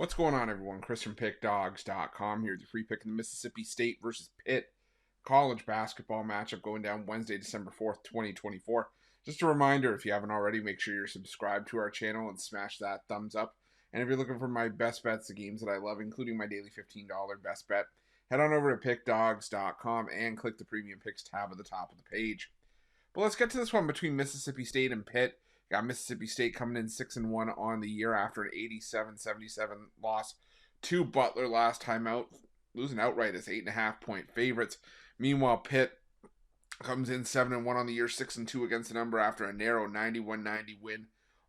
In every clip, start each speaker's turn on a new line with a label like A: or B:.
A: What's going on, everyone? Chris from Pickdawgz.com here with your free pick in the Mississippi State versus Pitt college basketball matchup going down Wednesday, December 4th, 2024. Just a reminder, if you haven't already, make sure you're subscribed to our channel and smash that thumbs up. And if you're looking for my best bets, the games that I love, including my daily $15 best bet, head on over to Pickdawgz.com and click the Premium Picks tab at the top of the page. But let's get to this one between Mississippi State and Pitt. Got Mississippi State coming in 6-1 on the year after an 87-77 loss to Butler last time out, losing outright as 8.5-point favorites. Meanwhile, Pitt comes in 7-1 on the year, 6-2 against the number after a narrow 91-90 win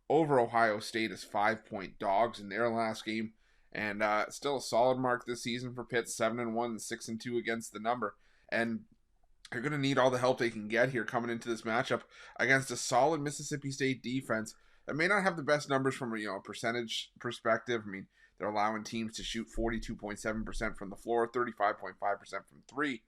A: over Ohio State as 5-point dogs in their last game. And still a solid mark this season for Pitt, 7-1 and 6-2 against the number. And they're going to need all the help they can get here coming into this matchup against a solid Mississippi State defense that may not have the best numbers from a percentage perspective. I mean, they're allowing teams to shoot 42.7% from the floor, 35.5% from three.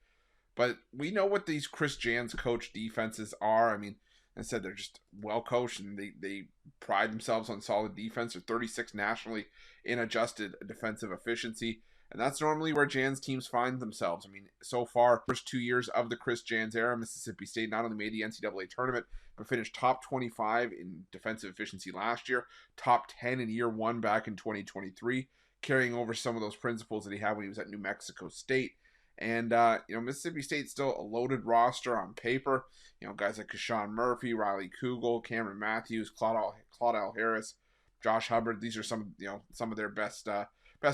A: But we know what these Chris Jans coach defenses are. I mean, I said they're just well coached and they pride themselves on solid defense. They're 36 nationally in adjusted defensive efficiency. And that's normally where Jan's teams find themselves. I mean, so far, first 2 years of the Chris Jans era, Mississippi State not only made the NCAA tournament, but finished top 25 in defensive efficiency last year, top 10 in year one back in 2023, carrying over some of those principles that he had when he was at New Mexico State. And, Mississippi State's still a loaded roster on paper. Guys like Kashawn Murphy, Riley Kugel, Cameron Matthews, Claudell Harris, Josh Hubbard. These are some of their best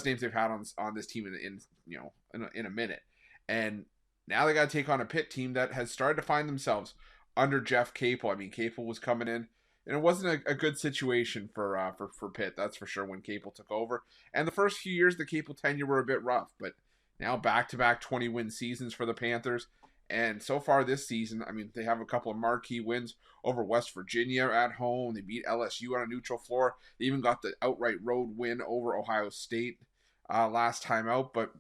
A: names they've had on this team in a minute. And now they got to take on a Pitt team that has started to find themselves under Jeff Capel. I mean, Capel was coming in, and it wasn't a good situation for Pitt, that's for sure, when Capel took over. And the first few years, the Capel tenure were a bit rough, but now back-to-back 20-win seasons for the Panthers. And so far this season, I mean, they have a couple of marquee wins over West Virginia at home. They beat LSU on a neutral floor. They even got the outright road win over Ohio State last time out. But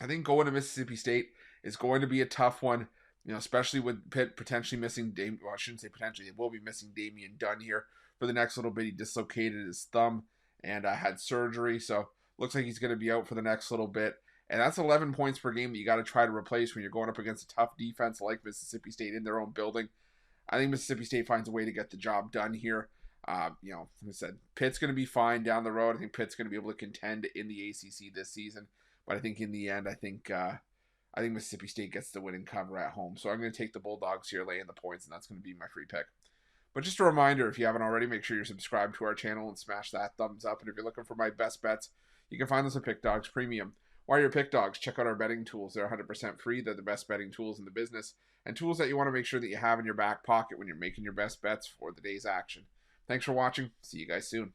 A: I think going to Mississippi State is going to be a tough one, especially with Pitt potentially missing I shouldn't say potentially. They will be missing Damian Dunn here for the next little bit. He dislocated his thumb and had surgery. So looks like he's going to be out for the next little bit. And that's 11 points per game that you got to try to replace when you're going up against a tough defense like Mississippi State in their own building. I think Mississippi State finds a way to get the job done here. Like I said, Pitt's going to be fine down the road. I think Pitt's going to be able to contend in the ACC this season. But I think in the end, I think Mississippi State gets the winning cover at home. So I'm going to take the Bulldogs here, laying the points, and that's going to be my free pick. But just a reminder, if you haven't already, make sure you're subscribed to our channel and smash that thumbs up. And if you're looking for my best bets, you can find us at Pick Dawgz Premium. While you're Pick Dawgz, check out our betting tools. They're 100% free. They're the best betting tools in the business, and tools that you want to make sure that you have in your back pocket when you're making your best bets for the day's action. Thanks for watching. See you guys soon.